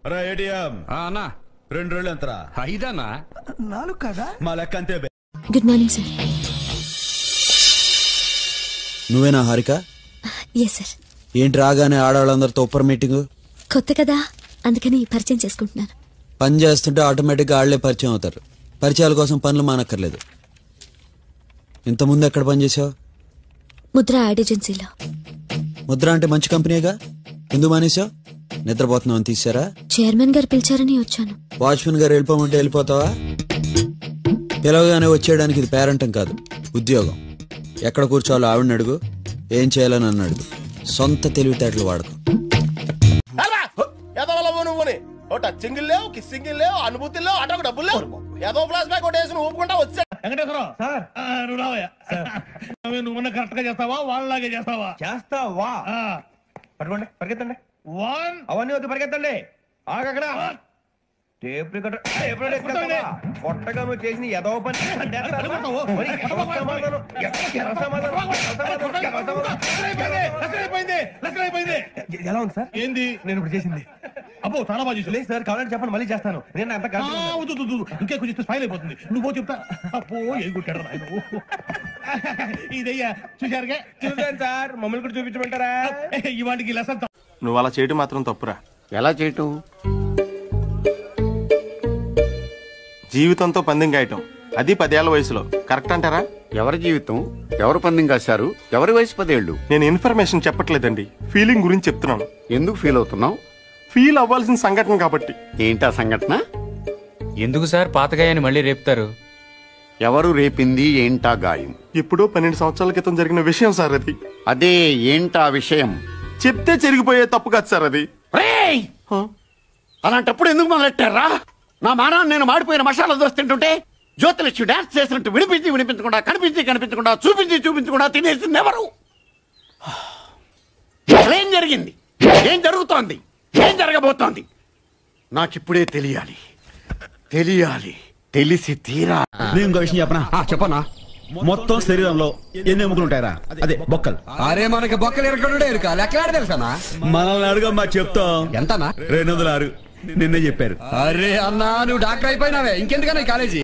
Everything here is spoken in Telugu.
అన్నా 2 రోజులు ఎంతరా? 5 అన్నా. 4 కదా? మా లెక్క అంతే. Good morning sir. నువ్వేనా హారిక? Yes sir. ఏంటి రాగానే ఆడవాళ్ళందరితో ఉప్పర్ మీటింగ్? కొత్త కదా, అందుకని పరిచయం చేసుకుంటున్నాను. పని చేస్తుంటే ఆటోమేటిక్గా ఆళ్లే పరిచయం అవుతారు. పరిచయాల కోసం పనులు మానక్కర్లేదు. ఇంతకుముందు ఎక్కడ పనిచేసావు? ముద్ర యాడ్ ఏజెన్సీలో. ముద్ర అంటే మంచి కంపెనీగా, ఎందుకు మానేసావు? నిద్రపోతున్నావు తీసారా? చైర్మన్ గారు పిలిచారని వచ్చాను. వాచ్మెన్ గారు వెళ్ళిపోమంటే వెళ్ళిపోతావా? పిలవగానే వచ్చేయడానికి ఇది పేరంటం కాదు, ఉద్యోగం. ఎక్కడ కూర్చోవాలో ఆవిడని అడుగు, ఏం చేయాలని నన్ను అడుగు. సొంత తెలివితేటలు వాడకు. టచింగ్ లేవు, కిస్సింగ్ లేవు, అనుభూతి లేవు, అటు డబ్బులు లేవు. ఏదో ఫ్లాష్ బ్యాక్ ఒకటి ఊపుకుంటా వచ్చా. నువ్వు కరెక్ట్ గా చేస్తావా, వాళ్ళలాగే చేస్తావా? చేస్తావా? పట్టుకోండి, పరిగెత్తండి. అవన్నీ వద్దు, పరిగెత్తండి. ఆగక్కడ కొట్టగా నువ్వు చేసిన ఏదో పని ఎలా ఉంది సార్? ఏంది నేను ఇప్పుడు చేసింది? అబ్బో చాలా బాగా చేసి. లేదు సార్, కావాలంటే చెప్పండి, మళ్ళీ చేస్తాను. నేను అంత ఇంకే కొంచెం స్మైల్ అయిపోతుంది. నువ్వు చెప్తా. అబ్బో ఏది కొట్టాడు ఆయన. ఇదయ్యా చూశారుగా? చూసాను సార్, మమ్మల్ని కూడా చూపించమంటారా? ఇవాటికి లెసన్. నువ్వు అలా చేయటం మాత్రం తప్పురా. ఎలా చేయటం? జీవితంతో పందెం గాయటం, అది 10 ఏళ్ల వయసులో. కరెక్ట్ అంటారా? ఎవరి జీవితం ఎవరు పందెం కాశారు? ఎవరి వయసు 10 ఏళ్ళు? నేను ఇన్ఫర్మేషన్ చెప్పట్లేదండి, ఫీలింగ్ గురించి చెప్తున్నాను. ఎందుకు ఫీల్ అవుతున్నావు? ఫీల్ అవ్వాల్సిన సంఘటన కాబట్టి. ఏంటా సంఘటన? ఎందుకు సార్ పాతగాయని మళ్ళీ రేపుతారు? ఎవరు రేపింది? ఏంటా గాయం? ఎప్పుడో 12 సంవత్సరాల క్రితం జరిగిన విషయం సార్ అది. అదే ఏంటా విషయం? చెప్తే చెరిగిపోయే తప్పు కాదు సార్ అది. అలాంటప్పుడు ఎందుకు మొదలెట్టారా? నా మానాన్ని నేను మాడిపోయిన మసాలా దోశ తింటుంటే జ్యోతిలక్ష్మి డాన్స్ చేసినట్టు వినిపించకుండా కనిపించకుండా చూపించకుండా తినేసింది ఎవరు? ఏం జరిగింది? ఏం జరుగుతోంది? ఏం జరగబోతోంది? నాకిప్పుడే తెలియాలి. తెలిసి తీరా. నేను ఇంకో విషయం చెప్పనా? చెప్పనా? మొత్తం శరీరంలో ఎన్ని ఎముకలు ఉంటాయరా? అదే బొక్కలు. అరే మనకి బొక్కలు ఎరకడు లెక్కలాడ తెలుసానా? మనల్ని అడుగమ్మా, చెప్తాం. ఎంతనా? 206. నిన్నే చెప్పారు. అరే అన్నా, నువ్వు డాక్టర్ అయిపోయినావే, ఇంకెందుకన్నా కాలేజీ?